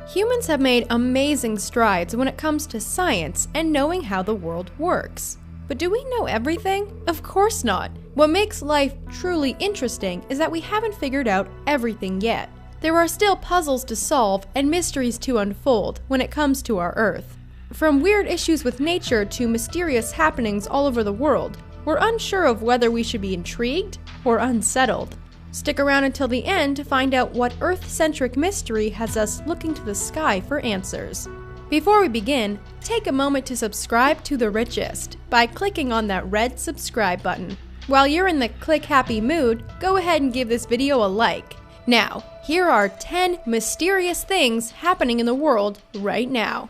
Humans have made amazing strides when it comes to science and knowing how the world works. But do we know everything? Of course not. What makes life truly interesting is that we haven't figured out everything yet. There are still puzzles to solve and mysteries to unfold when it comes to our Earth. From weird issues with nature to mysterious happenings all over the world, we're unsure of whether we should be intrigued or unsettled. Stick around until the end to find out what Earth-centric mystery has us looking to the sky for answers. Before we begin, take a moment to subscribe to The Richest by clicking on that red subscribe button. While you're in the click-happy mood, go ahead and give this video a like. Now, here are 10 mysterious things happening in the world right now.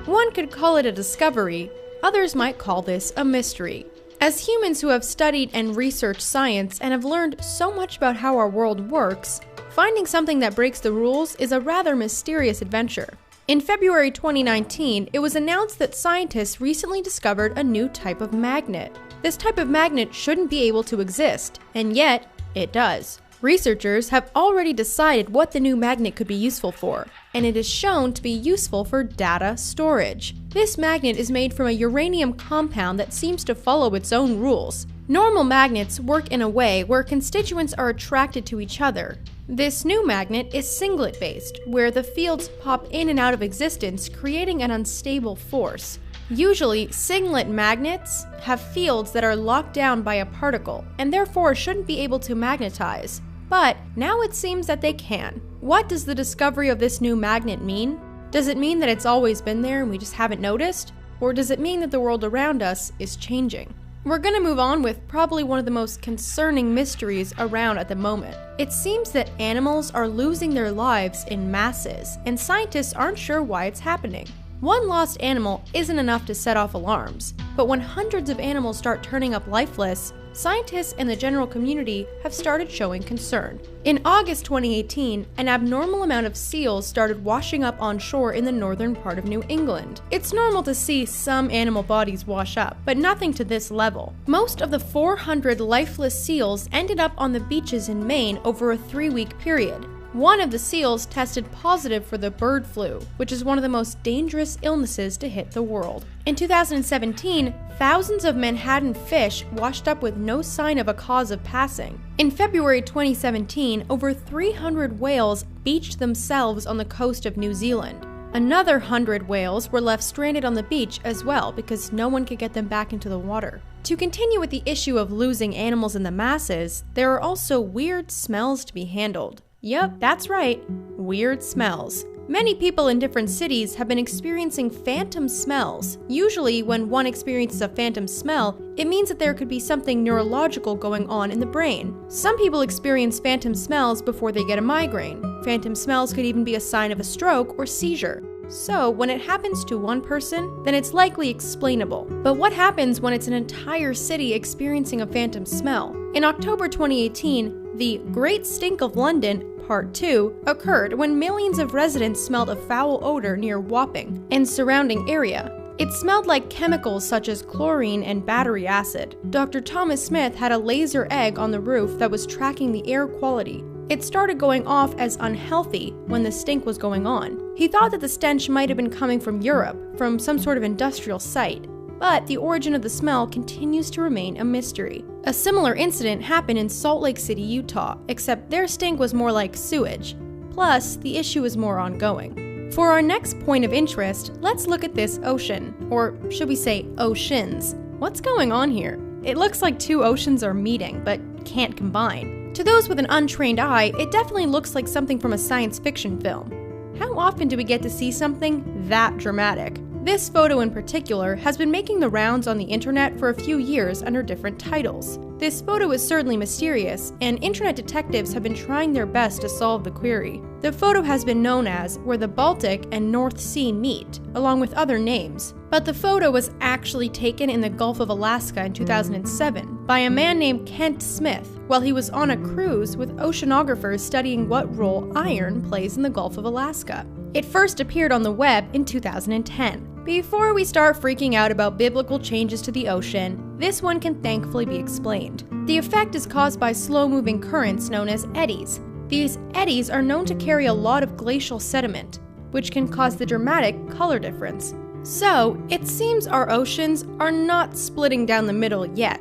One could call it a discovery, others might call this a mystery. As humans who have studied and researched science and have learned so much about how our world works, finding something that breaks the rules is a rather mysterious adventure. In February 2019, it was announced that scientists recently discovered a new type of magnet. This type of magnet shouldn't be able to exist, and yet, it does. Researchers have already decided what the new magnet could be useful for, and it is shown to be useful for data storage. This magnet is made from a uranium compound that seems to follow its own rules. Normal magnets work in a way where constituents are attracted to each other. This new magnet is singlet-based, where the fields pop in and out of existence, creating an unstable force. Usually, singlet magnets have fields that are locked down by a particle, and therefore shouldn't be able to magnetize. But now it seems that they can. What does the discovery of this new magnet mean? Does it mean that it's always been there and we just haven't noticed? Or does it mean that the world around us is changing? We're gonna move on with probably one of the most concerning mysteries around at the moment. It seems that animals are losing their lives in masses, and scientists aren't sure why it's happening. One lost animal isn't enough to set off alarms, but when hundreds of animals start turning up lifeless, scientists and the general community have started showing concern. In August 2018, an abnormal amount of seals started washing up on shore in the northern part of New England. It's normal to see some animal bodies wash up, but nothing to this level. Most of the 400 lifeless seals ended up on the beaches in Maine over a 3-week period. One of the seals tested positive for the bird flu, which is one of the most dangerous illnesses to hit the world. In 2017, thousands of Manhattan fish washed up with no sign of a cause of passing. In February 2017, over 300 whales beached themselves on the coast of New Zealand. Another 100 whales were left stranded on the beach as well because no one could get them back into the water. To continue with the issue of losing animals in the masses, there are also weird smells to be handled. Yep, that's right, weird smells. Many people in different cities have been experiencing phantom smells. Usually, when one experiences a phantom smell, it means that there could be something neurological going on in the brain. Some people experience phantom smells before they get a migraine. Phantom smells could even be a sign of a stroke or seizure. So, when it happens to one person, then it's likely explainable. But what happens when it's an entire city experiencing a phantom smell? In October 2018, the Great Stink of London, Part 2, occurred when millions of residents smelled a foul odor near Wapping and surrounding area. It smelled like chemicals such as chlorine and battery acid. Dr. Thomas Smith had a laser egg on the roof that was tracking the air quality. It started going off as unhealthy when the stink was going on. He thought that the stench might have been coming from Europe, from some sort of industrial site. But the origin of the smell continues to remain a mystery. A similar incident happened in Salt Lake City, Utah, except their stink was more like sewage. Plus, the issue is more ongoing. For our next point of interest, let's look at this ocean, or should we say oceans. What's going on here? It looks like two oceans are meeting, but can't combine. To those with an untrained eye, it definitely looks like something from a science fiction film. How often do we get to see something that dramatic? This photo in particular has been making the rounds on the internet for a few years under different titles. This photo is certainly mysterious, and internet detectives have been trying their best to solve the query. The photo has been known as Where the Baltic and North Sea Meet, along with other names. But the photo was actually taken in the Gulf of Alaska in 2007 by a man named Kent Smith while he was on a cruise with oceanographers studying what role iron plays in the Gulf of Alaska. It first appeared on the web in 2010. Before we start freaking out about biblical changes to the ocean, this one can thankfully be explained. The effect is caused by slow-moving currents known as eddies. These eddies are known to carry a lot of glacial sediment, which can cause the dramatic color difference. So, it seems our oceans are not splitting down the middle yet,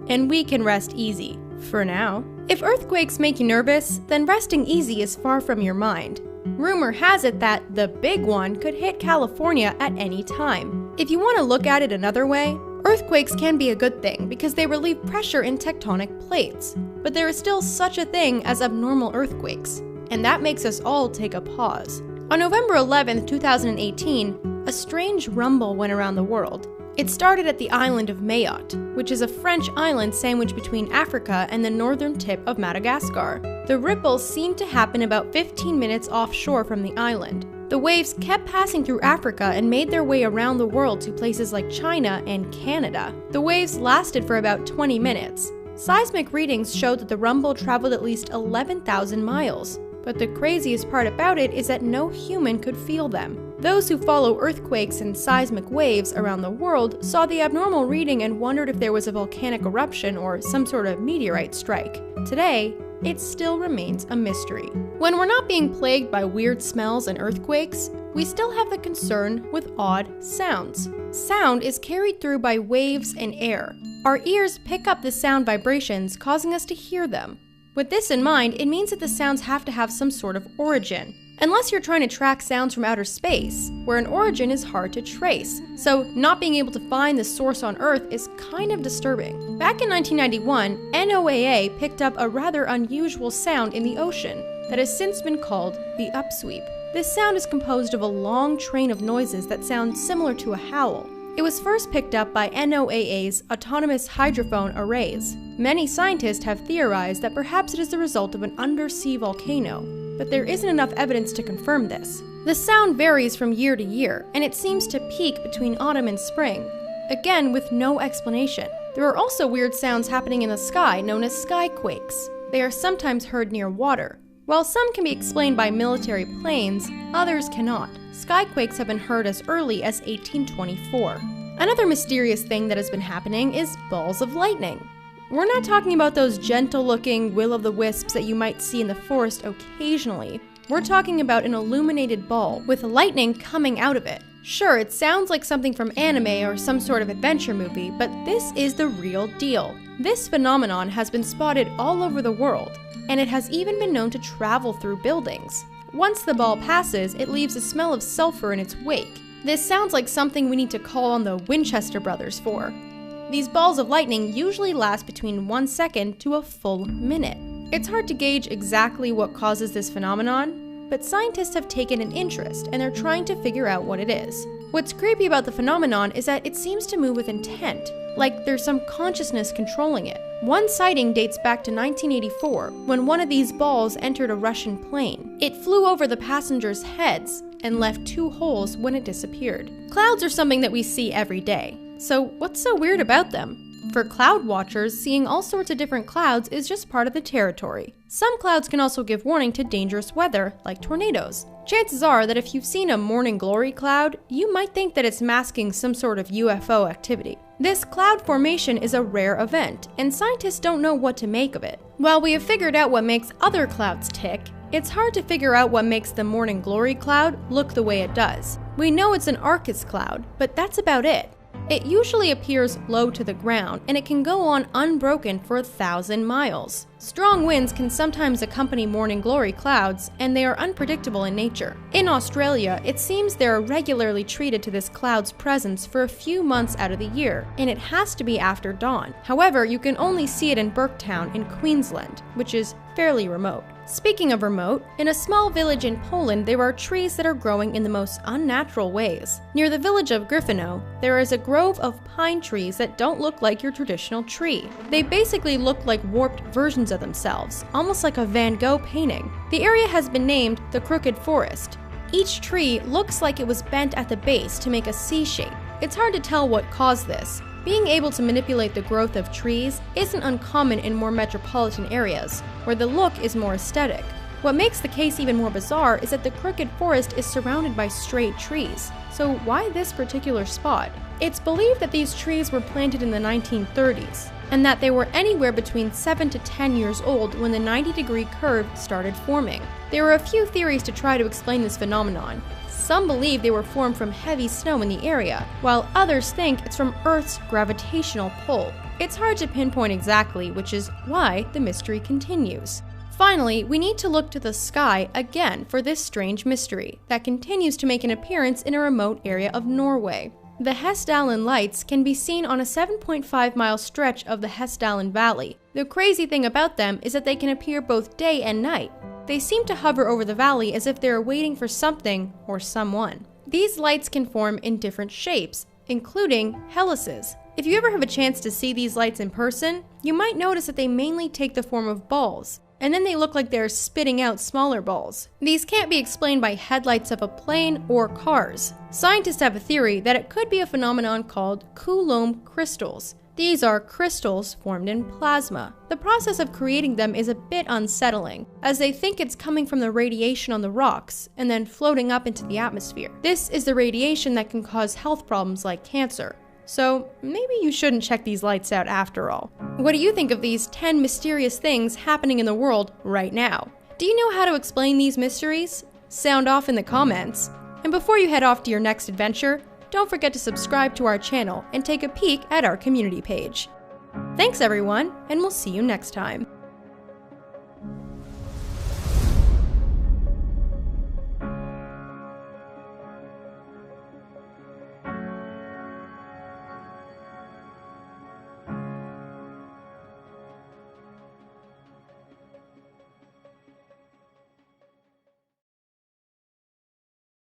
and we can rest easy, for now. If earthquakes make you nervous, then resting easy is far from your mind. Rumor has it that the big one could hit California at any time. If you want to look at it another way, earthquakes can be a good thing because they relieve pressure in tectonic plates. But there is still such a thing as abnormal earthquakes, and that makes us all take a pause. On November 11, 2018, a strange rumble went around the world. It started at the island of Mayotte, which is a French island sandwiched between Africa and the northern tip of Madagascar. The ripples seemed to happen about 15 minutes offshore from the island. The waves kept passing through Africa and made their way around the world to places like China and Canada. The waves lasted for about 20 minutes. Seismic readings showed that the rumble traveled at least 11,000 miles. But the craziest part about it is that no human could feel them. Those who follow earthquakes and seismic waves around the world saw the abnormal reading and wondered if there was a volcanic eruption or some sort of meteorite strike. Today, it still remains a mystery. When we're not being plagued by weird smells and earthquakes, we still have the concern with odd sounds. Sound is carried through by waves and air. Our ears pick up the sound vibrations, causing us to hear them. With this in mind, it means that the sounds have to have some sort of origin. Unless you're trying to track sounds from outer space, where an origin is hard to trace. So not being able to find the source on Earth is kind of disturbing. Back in 1991, NOAA picked up a rather unusual sound in the ocean that has since been called the upsweep. This sound is composed of a long train of noises that sound similar to a howl. It was first picked up by NOAA's autonomous hydrophone arrays. Many scientists have theorized that perhaps it is the result of an undersea volcano, but there isn't enough evidence to confirm this. The sound varies from year to year, and it seems to peak between autumn and spring, again with no explanation. There are also weird sounds happening in the sky known as skyquakes. They are sometimes heard near water. While some can be explained by military planes, others cannot. Skyquakes have been heard as early as 1824. Another mysterious thing that has been happening is balls of lightning. We're not talking about those gentle-looking will-o'-the-wisps that you might see in the forest occasionally. We're talking about an illuminated ball with lightning coming out of it. Sure, it sounds like something from anime or some sort of adventure movie, but this is the real deal. This phenomenon has been spotted all over the world, and it has even been known to travel through buildings. Once the ball passes, it leaves a smell of sulfur in its wake. This sounds like something we need to call on the Winchester brothers for. These balls of lightning usually last between 1 second to a full minute. It's hard to gauge exactly what causes this phenomenon, but scientists have taken an interest and they're trying to figure out what it is. What's creepy about the phenomenon is that it seems to move with intent, like there's some consciousness controlling it. One sighting dates back to 1984, when one of these balls entered a Russian plane. It flew over the passengers' heads and left 2 holes when it disappeared. Clouds are something that we see every day, so what's so weird about them? For cloud watchers, seeing all sorts of different clouds is just part of the territory. Some clouds can also give warning to dangerous weather, like tornadoes. Chances are that if you've seen a morning glory cloud, you might think that it's masking some sort of UFO activity. This cloud formation is a rare event, and scientists don't know what to make of it. While we have figured out what makes other clouds tick, it's hard to figure out what makes the morning glory cloud look the way it does. We know it's an Arcus cloud, but that's about it. It usually appears low to the ground, and it can go on unbroken for 1,000 miles. Strong winds can sometimes accompany morning glory clouds, and they are unpredictable in nature. In Australia, it seems they are regularly treated to this cloud's presence for a few months out of the year, and it has to be after dawn. However, you can only see it in Burketown in Queensland, which is fairly remote. Speaking of remote, in a small village in Poland, there are trees that are growing in the most unnatural ways. Near the village of Gryfino, there is a grove of pine trees that don't look like your traditional tree. They basically look like warped versions of themselves, almost like a Van Gogh painting. The area has been named the Crooked Forest. Each tree looks like it was bent at the base to make a C shape. It's hard to tell what caused this. Being able to manipulate the growth of trees isn't uncommon in more metropolitan areas, where the look is more aesthetic. What makes the case even more bizarre is that the crooked forest is surrounded by straight trees. So why this particular spot? It's believed that these trees were planted in the 1930s, and that they were anywhere between 7 to 10 years old when the 90-degree curve started forming. There are a few theories to try to explain this phenomenon. Some believe they were formed from heavy snow in the area, while others think it's from Earth's gravitational pull. It's hard to pinpoint exactly, which is why the mystery continues. Finally, we need to look to the sky again for this strange mystery that continues to make an appearance in a remote area of Norway. The Hessdalen lights can be seen on a 7.5-mile stretch of the Hessdalen Valley. The crazy thing about them is that they can appear both day and night. They seem to hover over the valley as if they are waiting for something or someone. These lights can form in different shapes, including helices. If you ever have a chance to see these lights in person, you might notice that they mainly take the form of balls, and then they look like they're spitting out smaller balls. These can't be explained by headlights of a plane or cars. Scientists have a theory that it could be a phenomenon called Coulomb crystals. These are crystals formed in plasma. The process of creating them is a bit unsettling, as they think it's coming from the radiation on the rocks and then floating up into the atmosphere. This is the radiation that can cause health problems like cancer. So maybe you shouldn't check these lights out after all. What do you think of these 10 mysterious things happening in the world right now? Do you know how to explain these mysteries? Sound off in the comments. And before you head off to your next adventure, don't forget to subscribe to our channel and take a peek at our community page. Thanks everyone, and we'll see you next time.